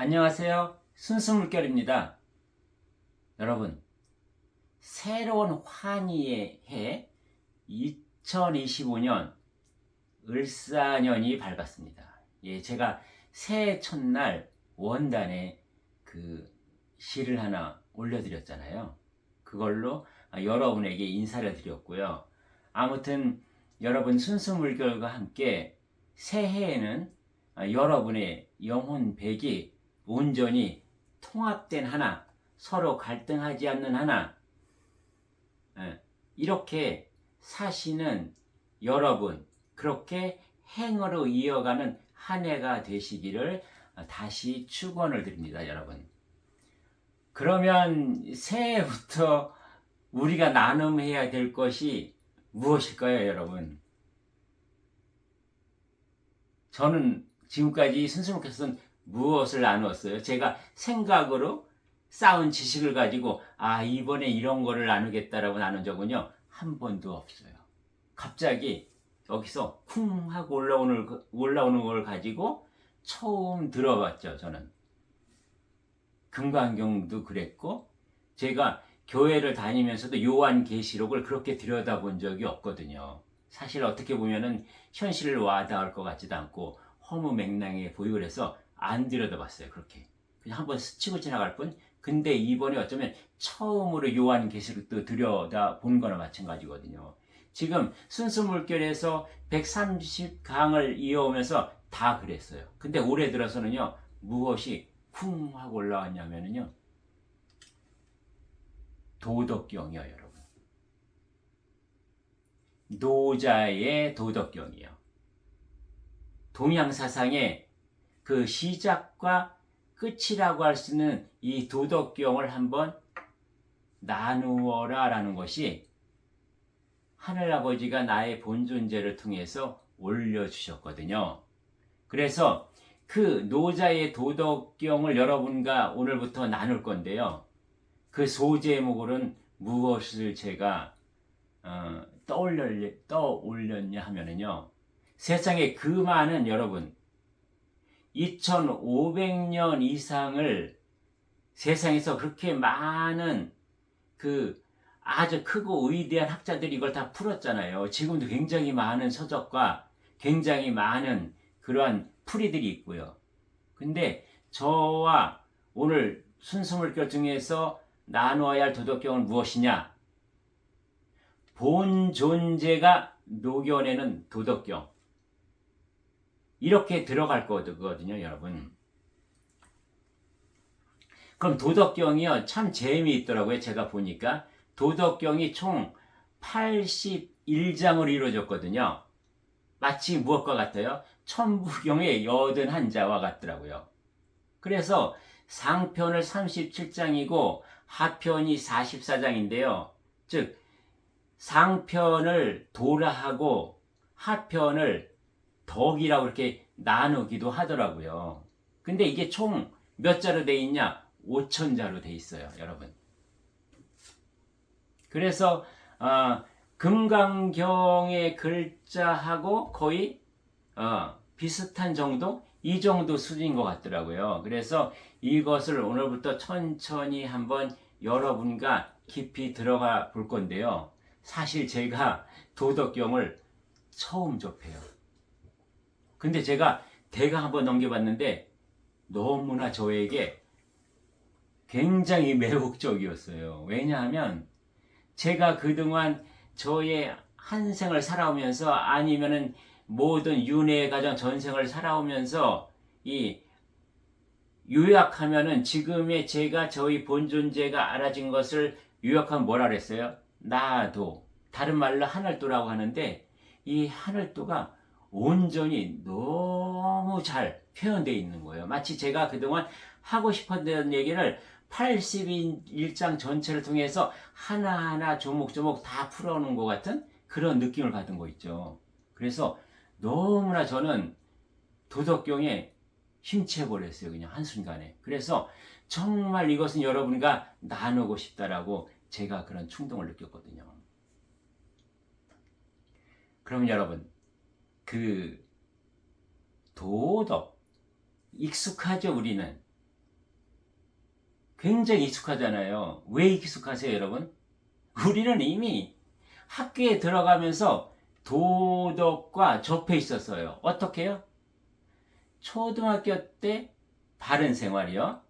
안녕하세요. 순수물결입니다. 여러분, 새로운 환희의 해 2025년 을사년이 밝았습니다. 예, 제가 새해 첫날 원단에 그 시를 하나 올려드렸잖아요. 그걸로 여러분에게 인사를 드렸고요. 아무튼 여러분 순수물결과 함께 새해에는 여러분의 영혼백이 온전히 통합된 하나, 서로 갈등하지 않는 하나, 이렇게 사시는 여러분, 그렇게 행으로 이어가는 한 해가 되시기를 다시 축원을 드립니다, 여러분. 그러면 새해부터 우리가 나눔해야 될 것이 무엇일까요, 여러분? 저는 지금까지 순수목회에서는 무엇을 나누었어요? 제가 생각으로 쌓은 지식을 가지고 이번에 이런 거를 나누겠다라고 나눈 적은요 한 번도 없어요. 갑자기 여기서 쿵 하고 올라오는 걸 가지고 처음 들어봤죠. 저는 금강경도 그랬고 제가 교회를 다니면서도 요한계시록을 그렇게 들여다본 적이 없거든요. 사실 어떻게 보면은 현실을 와닿을 것 같지도 않고 허무맹랑해 보이고 그래서 안 들여다봤어요. 그렇게 그냥 한번 스치고 지나갈 뿐. 근데 이번에 어쩌면 처음으로 요한계시록도 들여다본 거나 마찬가지거든요. 지금 순수물결에서 130강을 이어오면서 다 그랬어요. 근데 올해 들어서는요 무엇이 쿵 하고 올라왔냐면요 도덕경이요, 여러분. 노자의 도덕경이요. 동양사상의 그 시작과 끝이라고 할 수 있는 이 도덕경을 한번 나누어라 라는 것이 하늘아버지가 나의 본존재를 통해서 올려주셨거든요. 그래서 그 노자의 도덕경을 여러분과 오늘부터 나눌 건데요. 그 소제목으로는 무엇을 제가 떠올렸냐 하면은요. 세상에 그 많은 여러분 2500년 이상을 세상에서 그렇게 많은 그 아주 크고 위대한 학자들이 이걸 다 풀었잖아요. 지금도 굉장히 많은 서적과 굉장히 많은 그러한 풀이들이 있고요. 근데 저와 오늘 순수물결 중에서 나누어야 할 도덕경은 무엇이냐? 본 존재가 녹여내는 도덕경. 이렇게 들어갈 거거든요, 여러분. 그럼 도덕경이요, 참 재미있더라고요. 제가 보니까. 도덕경이 총 81장으로 이루어졌거든요. 마치 무엇과 같아요? 천부경의 81자와 같더라고요. 그래서 상편을 37장이고 하편이 44장인데요. 즉 상편을 도라하고 하편을 덕이라고 이렇게 나누기도 하더라고요. 근데 이게 총 몇 자로 돼 있냐? 5천자로 돼 있어요, 여러분. 그래서 금강경의 글자하고 거의 비슷한 정도? 이 정도 수준인 것 같더라고요. 그래서 이것을 오늘부터 천천히 한번 여러분과 깊이 들어가 볼 건데요. 사실 제가 도덕경을 처음 접해요. 근데 제가 대강 한번 넘겨봤는데 너무나 저에게 굉장히 매혹적이었어요. 왜냐하면 제가 그동안 저의 한 생을 살아오면서 아니면은 모든 윤회의 가정 전생을 살아오면서 이 요약하면은 지금의 제가 저희 본존재가 알아진 것을 요약하면 뭐라 그랬어요? 나도 다른 말로 하늘도라고 하는데 이 하늘도가 온전히 너무 잘 표현되어 있는 거예요. 마치 제가 그동안 하고 싶었던 얘기를 81장 전체를 통해서 하나하나 조목조목 다 풀어놓은 것 같은 그런 느낌을 받은 거 있죠. 그래서 너무나 저는 도덕경에 심취해버렸어요. 그냥 한순간에. 그래서 정말 이것은 여러분과 나누고 싶다라고 제가 그런 충동을 느꼈거든요. 그럼 여러분, 그 도덕 익숙하죠, 우리는. 굉장히 익숙하잖아요. 왜 익숙하세요, 여러분? 우리는 이미 학교에 들어가면서 도덕과 접해 있었어요. 어떻게요? 초등학교 때 바른 생활이요.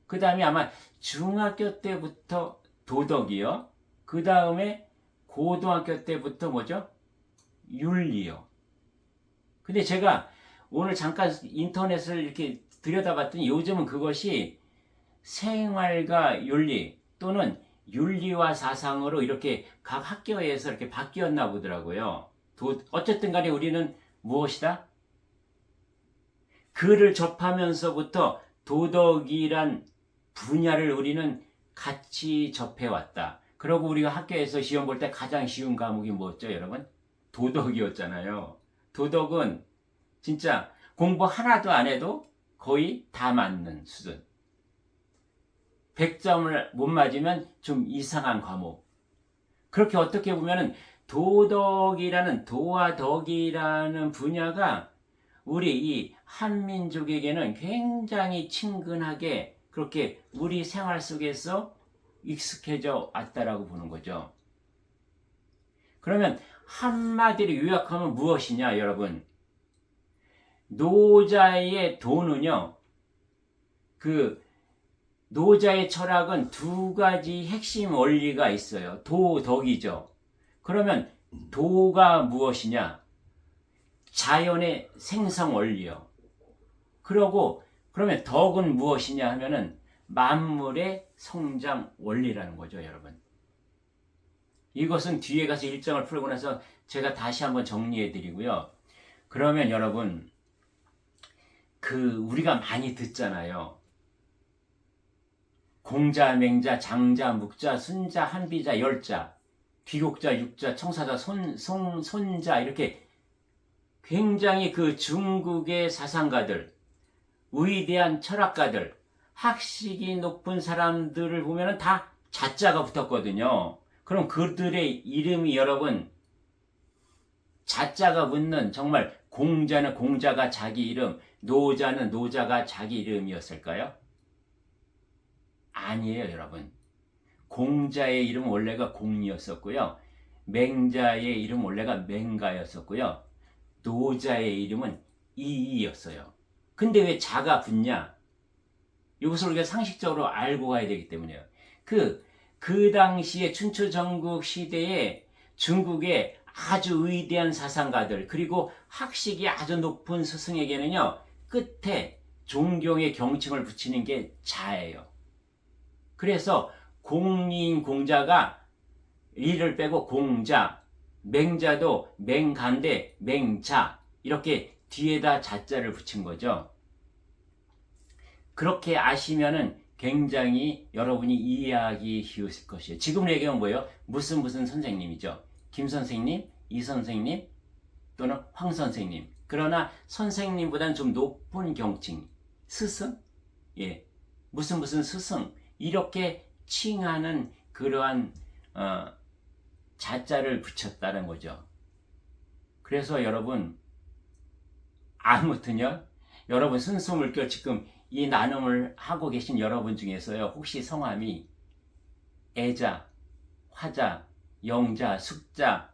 그 다음에 아마 중학교 때부터 도덕이요. 그 다음에 고등학교 때부터 뭐죠? 윤리요. 근데 제가 오늘 잠깐 인터넷을 이렇게 들여다봤더니 요즘은 그것이 생활과 윤리 또는 윤리와 사상으로 이렇게 각 학교에서 이렇게 바뀌었나 보더라고요. 어쨌든 간에 우리는 무엇이다? 글을 접하면서부터 도덕이란 분야를 우리는 같이 접해왔다. 그리고 우리가 학교에서 시험 볼 때 가장 쉬운 과목이 뭐였죠, 여러분? 도덕이었잖아요. 도덕은 진짜 공부 하나도 안 해도 거의 다 맞는 수준. 100점을 못 맞으면 좀 이상한 과목. 그렇게 어떻게 보면은 도덕이라는 도와 덕이라는 분야가 우리 이 한민족에게는 굉장히 친근하게 그렇게 우리 생활 속에서 익숙해져 왔다라고 보는 거죠. 그러면 한마디로 요약하면 무엇이냐, 여러분? 노자의 도는요, 그 노자의 철학은 두 가지 핵심 원리가 있어요. 도, 덕이죠. 그러면 도가 무엇이냐? 자연의 생성 원리요. 그러면 덕은 무엇이냐 하면은 만물의 성장 원리라는 거죠, 여러분. 이것은 뒤에 가서 일정을 풀고 나서 제가 다시 한번 정리해 드리고요. 그러면 여러분, 우리가 많이 듣잖아요. 공자, 맹자, 장자, 묵자, 순자, 한비자, 열자, 귀곡자, 육자, 청사자, 손자 이렇게 굉장히 그 중국의 사상가들, 위대한 철학가들, 학식이 높은 사람들을 보면 다 자자가 붙었거든요. 그럼 그들의 이름이 여러분 자자가 붙는 정말 공자는 공자가 자기 이름, 노자는 노자가 자기 이름이었을까요? 아니에요, 여러분. 공자의 이름은 원래가 공이었었고요. 맹자의 이름은 원래가 맹가였었고요. 노자의 이름은 이이였어요. 근데 왜 자가 붙냐? 이것을 우리가 상식적으로 알고 가야 되기 때문이에요. 그 당시에 춘추전국 시대에 중국의 아주 위대한 사상가들 그리고 학식이 아주 높은 스승에게는요 끝에 존경의 경칭을 붙이는 게 자예요. 그래서 공인 공자가 이를 빼고 공자, 맹자도 맹간데 맹자 이렇게 뒤에다 자자를 붙인 거죠. 그렇게 아시면은 굉장히 여러분이 이해하기 쉬우실 것이에요. 지금 얘기하면 뭐예요? 무슨 선생님이죠. 김 선생님, 이 선생님 또는 황 선생님. 그러나 선생님보다는 좀 높은 경칭. 스승? 예. 무슨 스승. 이렇게 칭하는 그러한 자자를 붙였다는 거죠. 그래서 여러분 아무튼요. 여러분 순수 물결 지금 이 나눔을 하고 계신 여러분 중에서요. 혹시 성함이 애자, 화자, 영자, 숙자,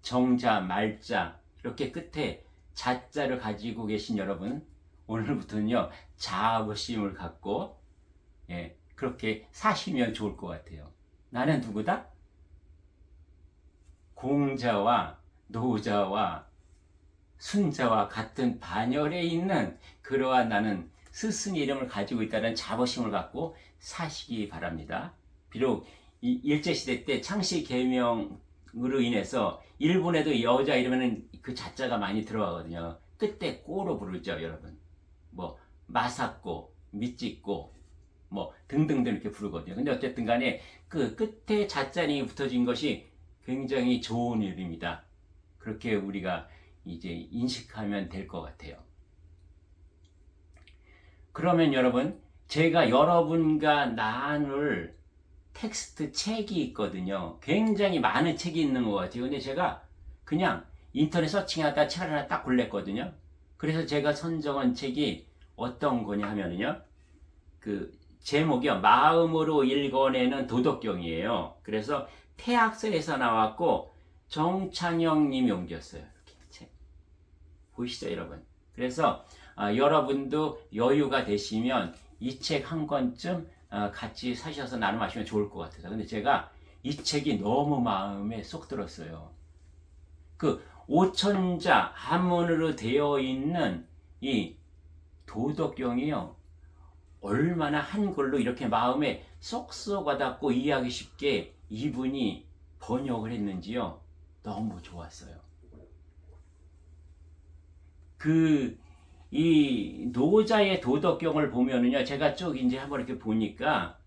정자, 말자 이렇게 끝에 자자를 가지고 계신 여러분 오늘부터는요. 자부심을 갖고 그렇게 사시면 좋을 것 같아요. 나는 누구다? 공자와 노자와 순자와 같은 반열에 있는 그러한 나는 스승의 이름을 가지고 있다는 자부심을 갖고 사시기 바랍니다. 비록 이 일제시대 때 창씨 개명으로 인해서 일본에도 여자 이름에는 그 자자가 많이 들어가거든요. 그때 꼬로 부르죠, 여러분. 뭐 마사꼬, 미찌꼬 뭐 등등등 이렇게 부르거든요. 근데 어쨌든 간에 그 끝에 자자니 붙어진 것이 굉장히 좋은 일입니다. 그렇게 우리가 이제 인식하면 될 것 같아요. 그러면 여러분, 제가 여러분과 나눌 텍스트 책이 있거든요. 굉장히 많은 책이 있는 것 같아요. 근데 제가 그냥 인터넷 서칭하다 책 하나 딱 골랐거든요. 그래서 제가 선정한 책이 어떤 거냐 하면요. 제목이요. 마음으로 읽어내는 도덕경이에요. 그래서 태학서에서 나왔고 정창영 님이 옮겼어요. 이렇게 책. 보이시죠, 여러분? 그래서 여러분도 여유가 되시면 이 책 한 권쯤 같이 사셔서 나눔하시면 좋을 것 같아서. 근데 제가 이 책이 너무 마음에 쏙 들었어요. 그 오천자 한문으로 되어 있는 이 도덕경이요. 얼마나 한글로 이렇게 마음에 쏙쏙 와닿고 이해하기 쉽게 이분이 번역을 했는지요. 너무 좋았어요. 이 노자의 도덕경을 보면은요, 제가 쭉 이제 한번 이렇게 보니까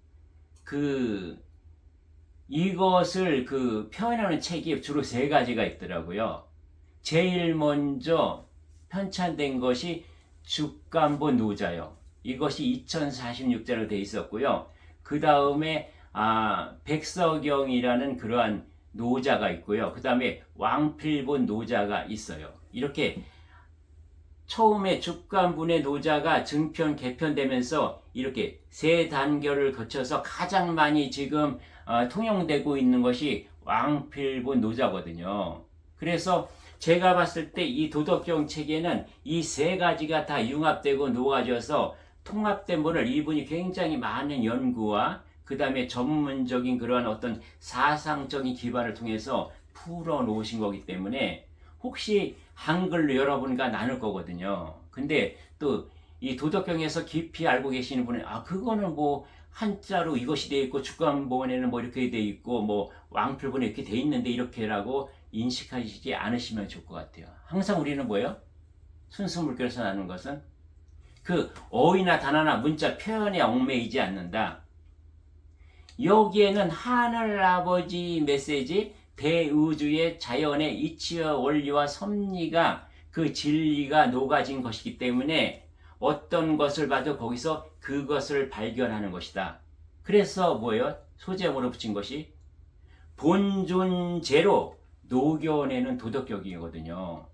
이것을 표현하는 책이 주로 세 가지가 있더라고요. 제일 먼저 편찬된 것이 죽간보 노자요. 이것이 2046자로 되어 있었고요. 그 다음에 백서경이라는 그러한 노자가 있고요. 그 다음에 왕필본 노자가 있어요. 이렇게 처음에 죽간본의 노자가 증편 개편되면서 이렇게 세 단계를 거쳐서 가장 많이 지금 통용되고 있는 것이 왕필본 노자거든요. 그래서 제가 봤을 때 이 도덕경 책에는 이 세 가지가 다 융합되고 놓아져서 통합된 분을 이분이 굉장히 많은 연구와 그 다음에 전문적인 그러한 어떤 사상적인 기반을 통해서 풀어 놓으신 거기 때문에 혹시 한글로 여러분과 나눌 거거든요. 근데 또 이 도덕경에서 깊이 알고 계시는 분은 그거는 뭐 한자로 이것이 돼 있고 죽간본에는 뭐 이렇게 돼 있고 뭐 왕필본에 이렇게 돼 있는데 이렇게라고 인식하시지 않으시면 좋을 것 같아요. 항상 우리는 뭐예요? 순수 물결에서 나누는 것은 어휘나 단어나 문자 표현에 얽매이지 않는다. 여기에는 하늘 아버지 메시지, 대우주의 자연의 이치와 원리와 섭리가 그 진리가 녹아진 것이기 때문에 어떤 것을 봐도 거기서 그것을 발견하는 것이다. 그래서 뭐예요? 소제목으로 붙인 것이 본존재로 녹여내는 도덕경이거든요.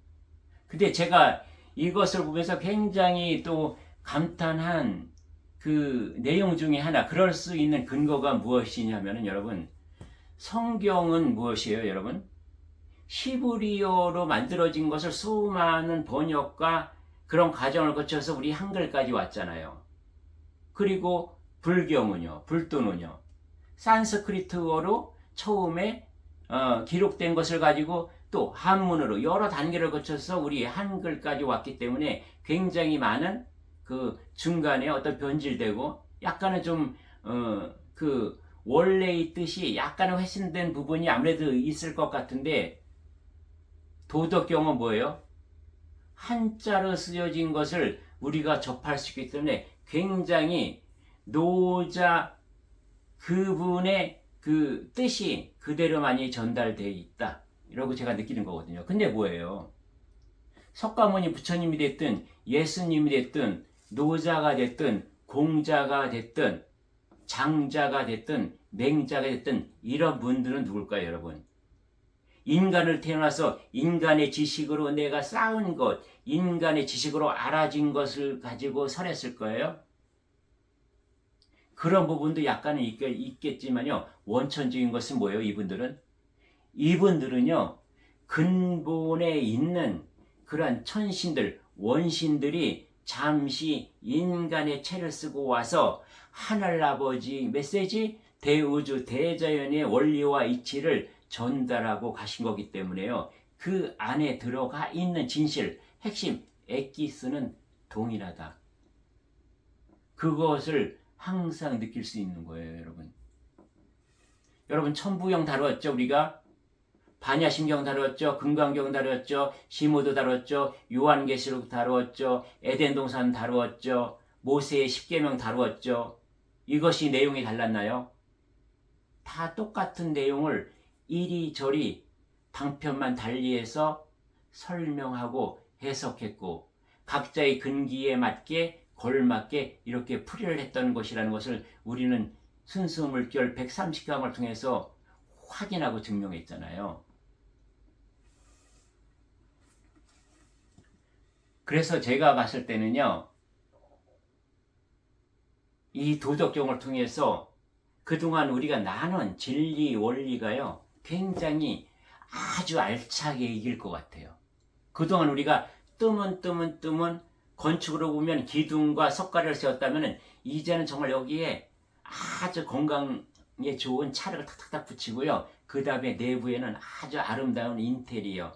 근데 제가 이것을 보면서 굉장히 또 감탄한 그 내용 중에 하나, 그럴 수 있는 근거가 무엇이냐면은 여러분, 성경은 무엇이에요, 여러분? 히브리어로 만들어진 것을 수많은 번역과 그런 과정을 거쳐서 우리 한글까지 왔잖아요. 그리고 불경은요, 불도는요, 산스크리트어로 처음에 기록된 것을 가지고 또 한문으로 여러 단계를 거쳐서 우리 한글까지 왔기 때문에 굉장히 많은 그 중간에 어떤 변질되고 약간은 좀 원래의 뜻이 약간은 훼손된 부분이 아무래도 있을 것 같은데, 도덕경은 뭐예요? 한자로 쓰여진 것을 우리가 접할 수 있기 때문에 굉장히 노자 그분의 그 뜻이 그대로 많이 전달되어 있다, 이러고 제가 느끼는 거거든요. 근데 뭐예요? 석가모니 부처님이 됐든 예수님이 됐든 노자가 됐든 공자가 됐든 장자가 됐든 맹자가 됐든 이런 분들은 누굴까요, 여러분? 인간을 태어나서 인간의 지식으로 내가 쌓은 것, 인간의 지식으로 알아진 것을 가지고 설했을 거예요. 그런 부분도 약간은 있겠지만요. 원천적인 것은 뭐예요? 이분들은요, 근본에 있는 그러한 천신들, 원신들이 잠시 인간의 체를 쓰고 와서 하늘아버지 메시지, 대우주, 대자연의 원리와 이치를 전달하고 가신 거기 때문에요. 그 안에 들어가 있는 진실, 핵심, 엑기스는 동일하다. 그것을 항상 느낄 수 있는 거예요, 여러분. 여러분, 천부경 다뤘죠, 우리가? 반야심경 다뤘죠, 금강경 다뤘죠, 시모도 다뤘죠, 요한계시록 다루었죠, 에덴동산 다루었죠, 모세의 십계명 다루었죠. 이것이 내용이 달랐나요? 다 똑같은 내용을 이리저리 방편만 달리해서 설명하고 해석했고 각자의 근기에 맞게 걸맞게 이렇게 풀이를 했던 것이라는 것을 우리는 순수 물결 130강을 통해서 확인하고 증명했잖아요. 그래서 제가 봤을 때는요, 이 도덕경을 통해서 그동안 우리가 나눈 진리 원리가요 굉장히 아주 알차게 이길 것 같아요. 그동안 우리가 뜨문 건축으로 보면 기둥과 석가래를 세웠다면 이제는 정말 여기에 아주 건강에 좋은 차를 탁탁탁 붙이고요. 그 다음에 내부에는 아주 아름다운 인테리어,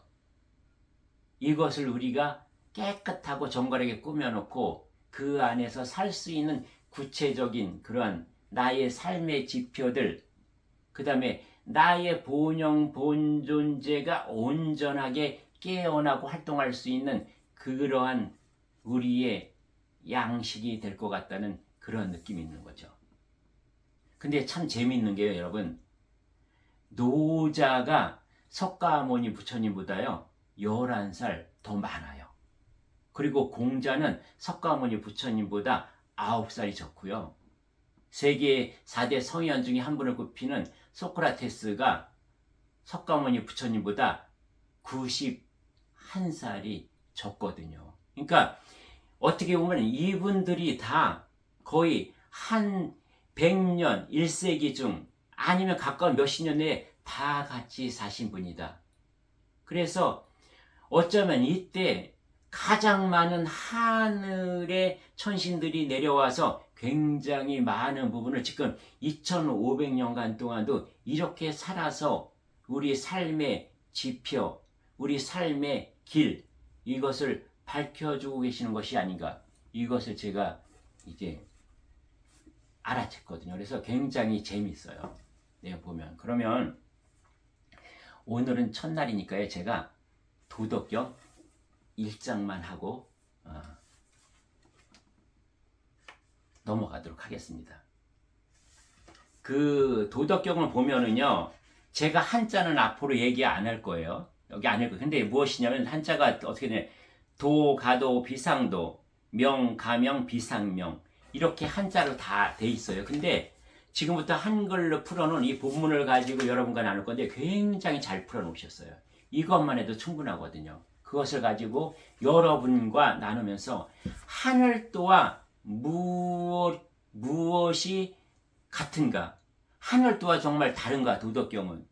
이것을 우리가 깨끗하고 정갈하게 꾸며놓고 그 안에서 살 수 있는 구체적인 그러한 나의 삶의 지표들, 그 다음에 나의 본영 본존재가 온전하게 깨어나고 활동할 수 있는 그러한 우리의 양식이 될 것 같다는 그런 느낌이 있는 거죠. 근데 참 재미있는 게요, 여러분. 노자가 석가모니 부처님보다요 11살 더 많아요. 그리고 공자는 석가모니 부처님보다 9살이 적고요. 세계 4대 성현 중에 한 분을 꼽히는 소크라테스가 석가모니 부처님보다 91살이 적거든요. 그러니까 어떻게 보면 이분들이 다 거의 한 100년, 1세기 중 아니면 가까운 몇십 년 내에 다 같이 사신 분이다. 그래서 어쩌면 이때 가장 많은 하늘의 천신들이 내려와서 굉장히 많은 부분을 지금 2500년간 동안도 이렇게 살아서 우리 삶의 지표, 우리 삶의 길, 이것을 밝혀주고 계시는 것이 아닌가, 이것을 제가 이제 알아챘거든요. 그래서 굉장히 재밌어요. 내가 보면. 그러면 오늘은 첫날이니까요. 제가 도덕경 1장만 하고 넘어가도록 하겠습니다. 그 도덕경을 보면은요, 제가 한자는 앞으로 얘기 안 할 거예요. 여기 안 할 거예요. 근데 무엇이냐면 한자가 어떻게 되냐, 도, 가도, 비상도, 명, 가명, 비상명, 이렇게 한자로 다 돼 있어요. 근데 지금부터 한글로 풀어놓은 이 본문을 가지고 여러분과 나눌 건데 굉장히 잘 풀어놓으셨어요. 이것만 해도 충분하거든요. 그것을 가지고 여러분과 나누면서 하늘도와 무엇이 같은가, 하늘도와 정말 다른가, 도덕경은.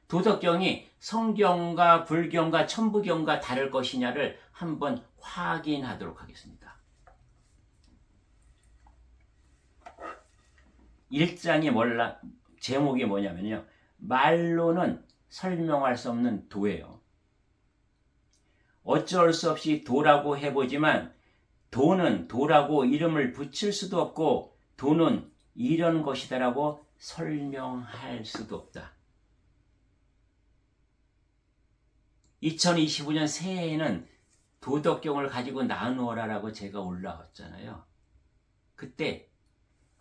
도덕경이 성경과 불경과 천부경과 다를 것이냐를 한번 확인하도록 하겠습니다. 1장이 제목이 뭐냐면요, 말로는 설명할 수 없는 도예요. 어쩔 수 없이 도라고 해보지만 도는 도라고 이름을 붙일 수도 없고 도는 이런 것이다라고 설명할 수도 없다. 2025년 새해에는 도덕경을 가지고 나누어라라고 제가 올라왔잖아요. 그때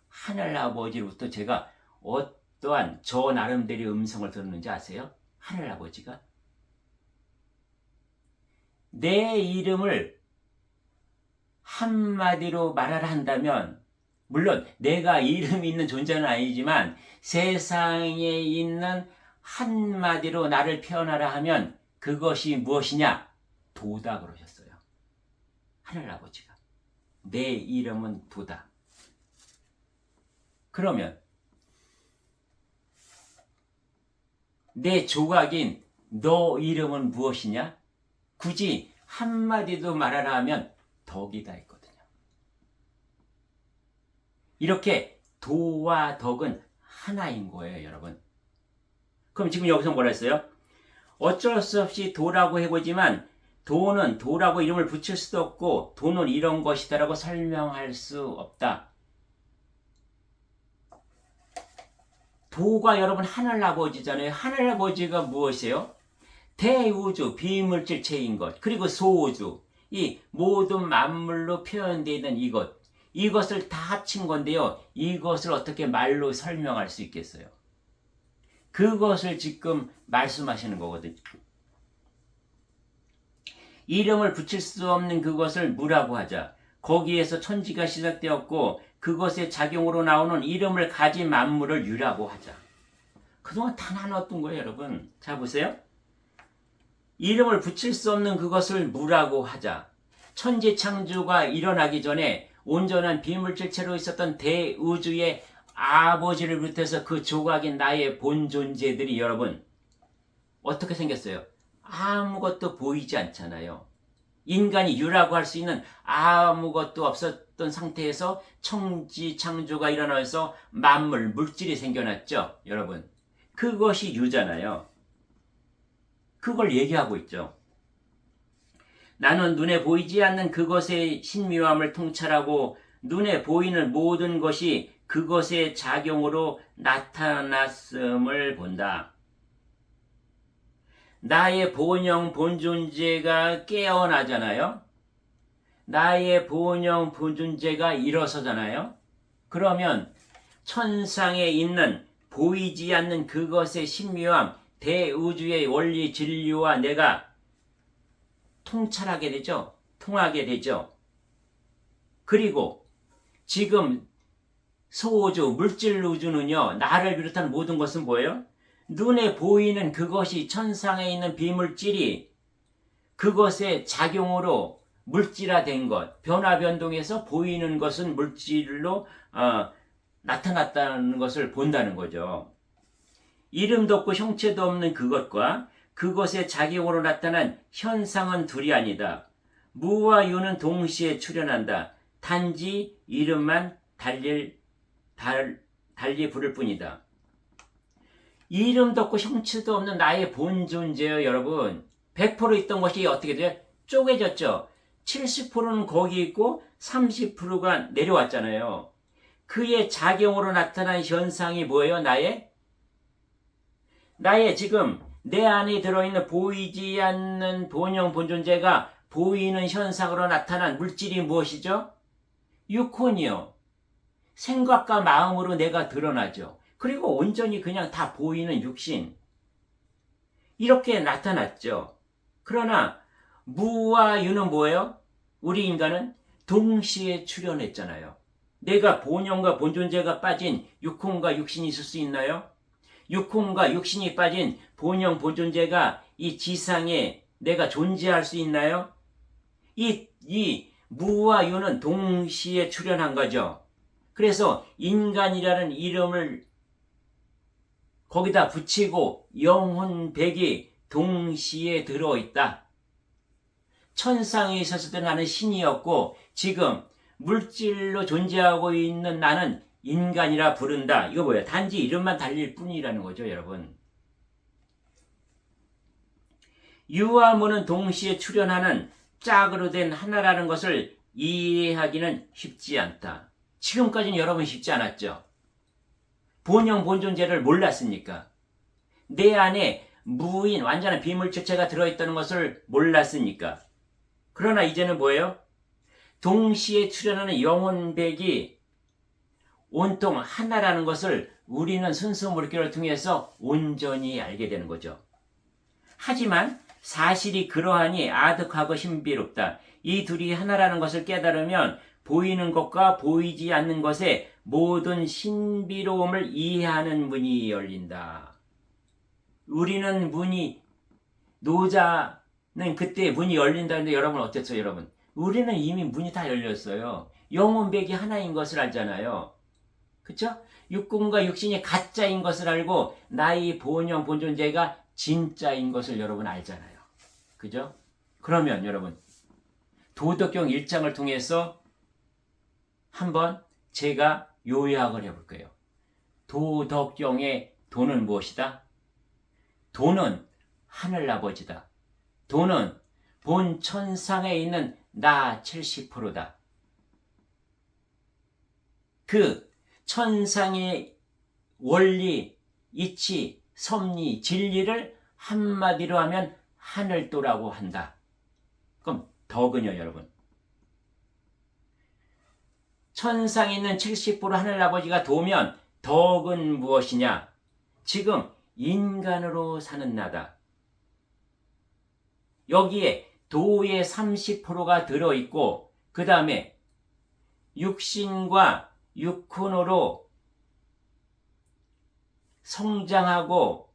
하늘아버지로부터 제가 어떠한 저 나름대로의 음성을 들었는지 아세요? 하늘아버지가 내 이름을 한마디로 말하라 한다면, 물론 내가 이름이 있는 존재는 아니지만 세상에 있는 한마디로 나를 표현하라 하면 그것이 무엇이냐? 도다 그러셨어요. 하늘아버지가 내 이름은 도다. 그러면 내 조각인 너 이름은 무엇이냐? 굳이 한마디도 말하라 하면 덕이다 했거든요. 이렇게 도와 덕은 하나인 거예요, 여러분. 그럼 지금 여기서 뭐라 했어요? 어쩔 수 없이 도라고 해보지만 도는 도라고 이름을 붙일 수도 없고 도는 이런 것이다라고 설명할 수 없다. 도가 여러분 하늘아버지잖아요. 하늘아버지가 무엇이에요? 대우주, 비물질체인 것, 그리고 소우주, 이 모든 만물로 표현되어 있는 이것을 다 합친 건데요. 이것을 어떻게 말로 설명할 수 있겠어요? 그것을 지금 말씀하시는 거거든요. 이름을 붙일 수 없는 그것을 무라고 하자. 거기에서 천지가 시작되었고 그것의 작용으로 나오는 이름을 가진 만물을 유라고 하자. 그동안 다 나눴던 거예요, 여러분. 자, 보세요. 이름을 붙일 수 없는 그것을 무라고 하자. 천지 창조가 일어나기 전에 온전한 비물질체로 있었던 대우주의 아버지를 비롯해서 그 조각인 나의 본 존재들이 여러분 어떻게 생겼어요? 아무것도 보이지 않잖아요. 인간이 유라고 할 수 있는 아무것도 없었던 상태에서 청지 창조가 일어나서 만물, 물질이 생겨났죠. 여러분 그것이 유잖아요. 그걸 얘기하고 있죠. 나는 눈에 보이지 않는 그것의 신묘함을 통찰하고 눈에 보이는 모든 것이 그것의 작용으로 나타났음을 본다. 나의 본영 본존재가 깨어나잖아요. 나의 본영 본존재가 일어서잖아요. 그러면 천상에 있는 보이지 않는 그것의 신묘함, 대우주의 원리 진리와 내가 통찰하게 되죠. 통하게 되죠. 그리고 지금 소우주, 물질 우주는요. 나를 비롯한 모든 것은 뭐예요? 눈에 보이는 그것이 천상에 있는 비물질이 그것의 작용으로 물질화된 것, 변화 변동해서 보이는 것은 물질로 나타났다는 것을 본다는 거죠. 이름도 없고 형체도 없는 그것과 그것의 작용으로 나타난 현상은 둘이 아니다. 무와 유는 동시에 출현한다. 단지 이름만 달리 부를 뿐이다. 이름도 없고 형체도 없는 나의 본 존재요, 여러분. 100% 있던 것이 어떻게 돼요? 쪼개졌죠. 70%는 거기 있고 30%가 내려왔잖아요. 그의 작용으로 나타난 현상이 뭐예요? 나의 지금 내 안에 들어있는 보이지 않는 본영 본존재가 보이는 현상으로 나타난 물질이 무엇이죠? 육혼이요. 생각과 마음으로 내가 드러나죠. 그리고 온전히 그냥 다 보이는 육신. 이렇게 나타났죠. 그러나 무와 유는 뭐예요? 우리 인간은 동시에 출현했잖아요. 내가 본영과 본존재가 빠진 육혼과 육신이 있을 수 있나요? 육혼과 육신이 빠진 본영 본존재가 이 지상에 내가 존재할 수 있나요? 이 무와 유는 동시에 출현한 거죠. 그래서 인간이라는 이름을 거기다 붙이고 영혼백이 동시에 들어있다. 천상에 있었을 때 나는 신이었고 지금 물질로 존재하고 있는 나는 인간이라 부른다. 이거 뭐예요? 단지 이름만 달릴 뿐이라는 거죠, 여러분. 유와 무는 동시에 출현하는 짝으로 된 하나라는 것을 이해하기는 쉽지 않다. 지금까지는 여러분 쉽지 않았죠? 본영 본존재를 몰랐습니까? 내 안에 무인 완전한 비물질체가 들어있다는 것을 몰랐습니까? 그러나 이제는 뭐예요? 동시에 출현하는 영혼백이 온통 하나라는 것을 우리는 순수 물결을 통해서 온전히 알게 되는 거죠. 하지만 사실이 그러하니 아득하고 신비롭다. 이 둘이 하나라는 것을 깨달으면 보이는 것과 보이지 않는 것의 모든 신비로움을 이해하는 문이 열린다. 우리는 노자는 그때 문이 열린다는데 여러분 어땠어요, 여러분? 우리는 이미 문이 다 열렸어요. 영혼백이 하나인 것을 알잖아요. 그쵸? 육군과 육신이 가짜인 것을 알고 나의 본영 본존재가 진짜인 것을 여러분 알잖아요. 그죠? 그러면 여러분 도덕경 1장을 통해서 한번 제가 요약을 해볼 거예요. 도덕경의 도는 무엇이다? 도는 하늘아버지다. 도는 본 천상에 있는 나 70%다. 그 천상의 원리, 이치, 섭리, 진리를 한마디로 하면 하늘도라고 한다. 그럼 덕은요, 여러분? 천상에 있는 70% 하늘아버지가 도면 덕은 무엇이냐? 지금 인간으로 사는 나다. 여기에 도의 30%가 들어있고 그 다음에 육신과 육훈으로 성장하고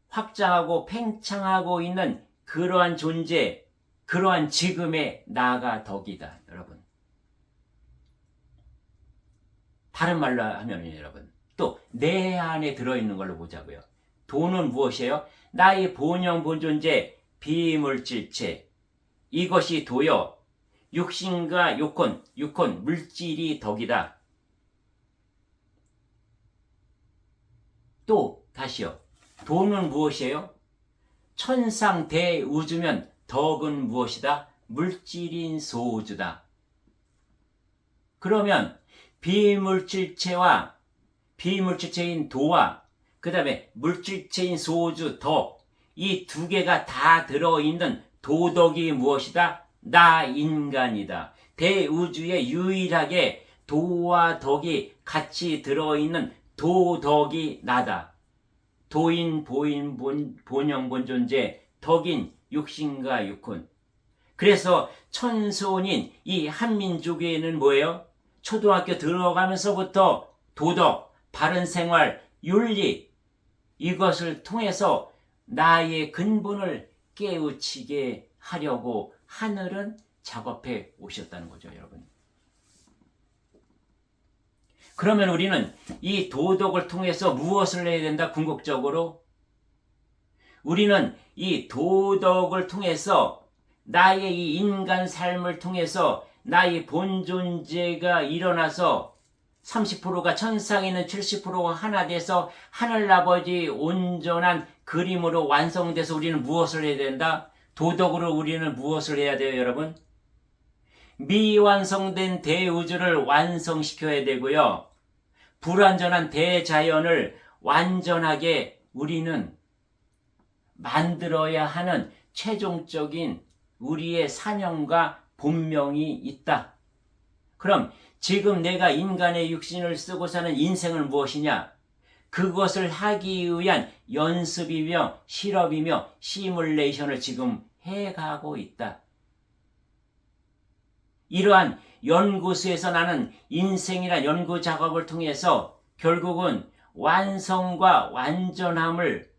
확장하고 팽창하고 있는 그러한 존재, 그러한 지금의 나가 덕이다. 여러분. 다른 말로 하면 여러분, 또 내 안에 들어있는 걸로 보자고요. 도는 무엇이에요? 나의 본영 본존재 비물질체, 이것이 도요 육신과 육혼 물질이 덕이다. 또 다시요. 도는 무엇이에요? 천상 대우주면 덕은 무엇이다? 물질인 소우주다. 그러면 비물질체와 비물질체인 도와 그 다음에 물질체인 소우주 덕, 이 두 개가 다 들어있는 도덕이 무엇이다? 나 인간이다. 대우주에 유일하게 도와 덕이 같이 들어있는 도덕이 나다. 도인 보인 본영 본존재 덕인 육신과 육혼. 그래서 천손인 이 한민족에는 뭐예요? 초등학교 들어가면서부터 도덕, 바른 생활, 윤리 이것을 통해서 나의 근본을 깨우치게 하려고 하늘은 작업해 오셨다는 거죠, 여러분. 그러면 우리는 이 도덕을 통해서 무엇을 해야 된다? 궁극적으로 우리는 이 도덕을 통해서 나의 이 인간 삶을 통해서 나의 본존재가 일어나서 30%가 천상에 있는 70%가 하나 돼서 하늘아버지 온전한 그림으로 완성돼서 우리는 무엇을 해야 된다? 도덕으로 우리는 무엇을 해야 돼요, 여러분? 미완성된 대우주를 완성시켜야 되고요. 불완전한 대자연을 완전하게 우리는 만들어야 하는 최종적인 우리의 사명과 본명이 있다. 그럼 지금 내가 인간의 육신을 쓰고 사는 인생은 무엇이냐? 그것을 하기 위한 연습이며 실험이며 시뮬레이션을 지금 해가고 있다. 이러한 연구소에서 나는 인생이란 연구 작업을 통해서 결국은 완성과 완전함을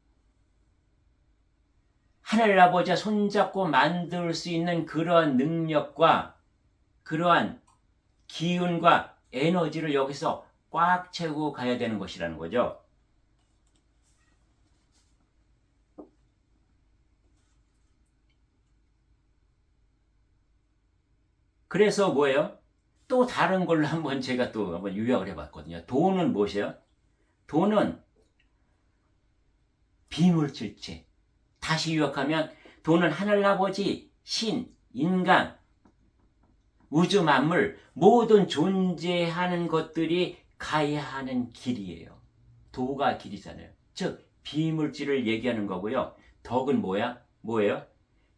하늘아버지와 손잡고 만들 수 있는 그러한 능력과 그러한 기운과 에너지를 여기서 꽉 채우고 가야 되는 것이라는 거죠. 그래서 뭐예요? 또 다른 걸로 한번 제가 또 한번 요약을 해봤거든요. 도는 무엇이에요? 도는 비물질체. 다시 요약하면 도는 하늘아버지, 신, 인간, 우주 만물 모든 존재하는 것들이 가야 하는 길이에요. 도가 길이잖아요. 즉 비물질을 얘기하는 거고요. 덕은 뭐예요?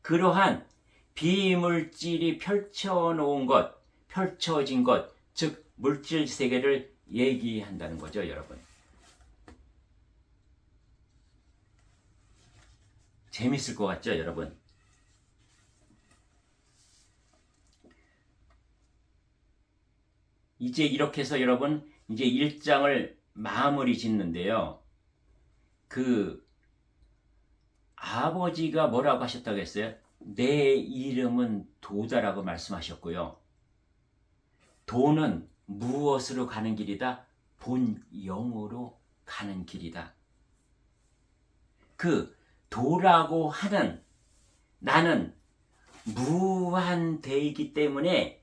그러한 비물질이 펼쳐놓은 것, 펼쳐진 것, 즉 물질 세계를 얘기한다는 거죠, 여러분. 재밌을 것 같죠, 여러분? 이제 이렇게 해서 여러분 이제 1장을 마무리 짓는데요. 그 아버지가 뭐라고 하셨다고 했어요? 내 이름은 도다라고 말씀하셨고요. 도는 무엇으로 가는 길이다? 본영으로 가는 길이다. 그 도라고 하는 나는 무한대이기 때문에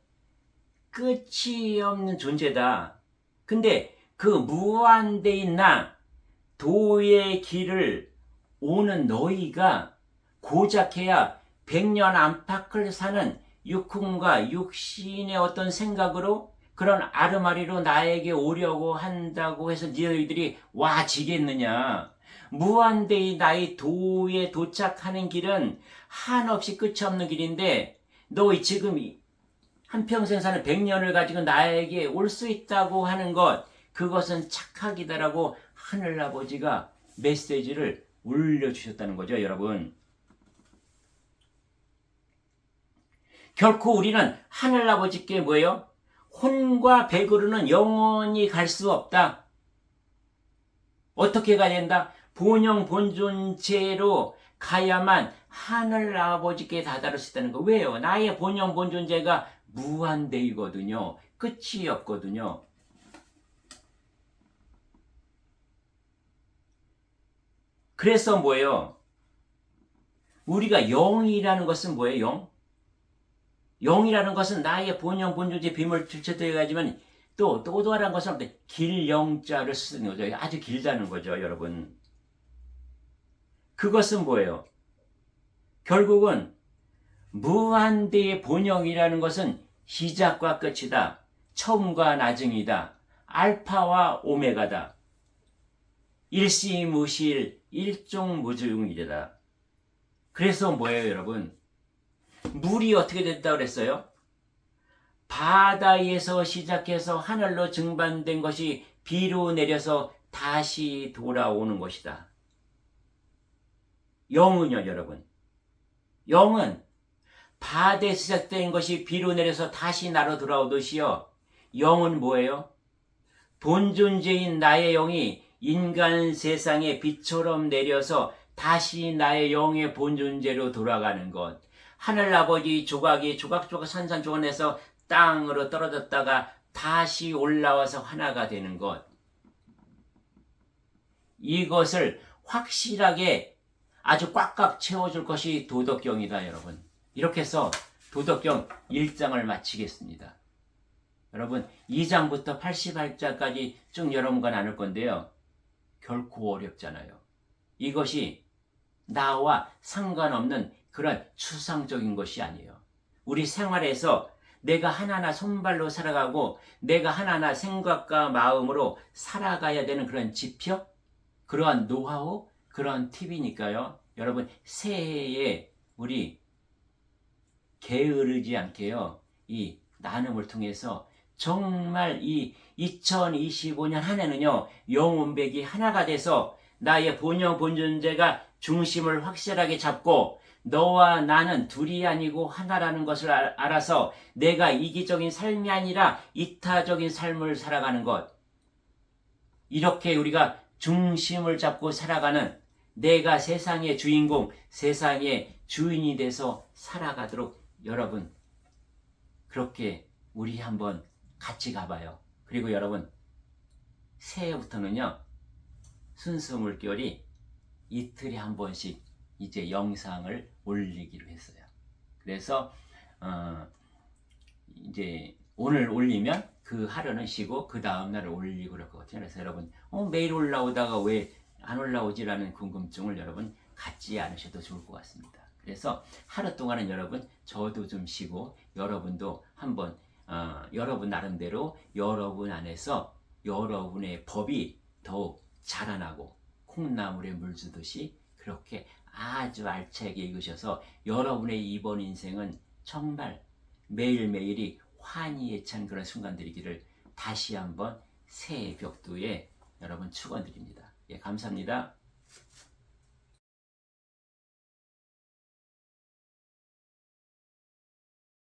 끝이 없는 존재다. 근데 그 무한대인 나 도의 길을 오는 너희가 고작해야 100년 안팎을 사는 육훈과 육신의 어떤 생각으로 그런 아르마리로 나에게 오려고 한다고 해서 너희들이 와지겠느냐. 무한대의 나의 도에 도착하는 길은 한없이 끝이 없는 길인데 너 지금 한평생 사는 100년을 가지고 나에게 올 수 있다고 하는 것, 그것은 착각이다라고 하늘아버지가 메시지를 올려주셨다는 거죠, 여러분. 결코 우리는 하늘아버지께 뭐예요? 혼과 백으로는 영원히 갈 수 없다. 어떻게 가야 된다? 본영 본존체로 가야만 하늘아버지께 다다를 수 있다는 거. 왜요? 나의 본영 본존체가 무한대이거든요. 끝이 없거든요. 그래서 뭐예요? 우리가 영이라는 것은 뭐예요? 영? 영이라는 것은 나의 본영 본존재 비밀을 들춰드려야지만 또 다른 것은 길영자를 쓰는 거죠. 아주 길다는 거죠, 여러분. 그것은 뭐예요? 결국은 무한대의 본영이라는 것은 시작과 끝이다. 처음과 나중이다. 알파와 오메가다. 일시무실 일종무중이다. 그래서 뭐예요, 여러분? 물이 어떻게 됐다고 그랬어요? 바다에서 시작해서 하늘로 증반된 것이 비로 내려서 다시 돌아오는 것이다. 영은요, 여러분? 영은 바다에 시작된 것이 비로 내려서 다시 나로 돌아오듯이요. 영은 뭐예요? 본존재인 나의 영이 인간 세상에 빛처럼 내려서 다시 나의 영의 본존재로 돌아가는 것. 하늘아버지 조각이 조각조각 산산조각내서 땅으로 떨어졌다가 다시 올라와서 하나가 되는 것. 이것을 확실하게 아주 꽉꽉 채워줄 것이 도덕경이다, 여러분. 이렇게 해서 도덕경 1장을 마치겠습니다. 여러분, 2장부터 88장까지 쭉 여러분과 나눌 건데요. 결코 어렵잖아요. 이것이 나와 상관없는 그런 추상적인 것이 아니에요. 우리 생활에서 내가 하나하나 손발로 살아가고 내가 하나하나 생각과 마음으로 살아가야 되는 그런 지표, 그러한 노하우, 그런 팁이니까요. 여러분, 새해에 우리 게으르지 않게요. 이 나눔을 통해서 정말 이 2025년 한 해는요. 영혼백이 하나가 돼서 나의 본영 본존재가 중심을 확실하게 잡고 너와 나는 둘이 아니고 하나라는 것을 알아서 내가 이기적인 삶이 아니라 이타적인 삶을 살아가는 것. 이렇게 우리가 중심을 잡고 살아가는 내가 세상의 주인공, 세상의 주인이 돼서 살아가도록 여러분 그렇게 우리 한번 같이 가봐요. 그리고 여러분 새해부터는요 순수 물결이 이틀에 한 번씩 이제 영상을 올리기로 했어요. 그래서 이제 오늘 올리면 그 하루는 쉬고 그 다음날 올리고 그럴 것 같아요. 그래서 여러분 매일 올라오다가 왜 안 올라오지라는 궁금증을 여러분 갖지 않으셔도 좋을 것 같습니다. 그래서 하루 동안은 여러분 저도 좀 쉬고 여러분도 한번 여러분 나름대로 여러분 안에서 여러분의 법이 더욱 자라나고 콩나물에 물 주듯이 그렇게 아주 알차게 읽으셔서 여러분의 이번 인생은 정말 매일매일이 환희에 찬 그런 순간들이기를 다시 한번 새해 벽두에 여러분 축원드립니다. 예, 감사합니다.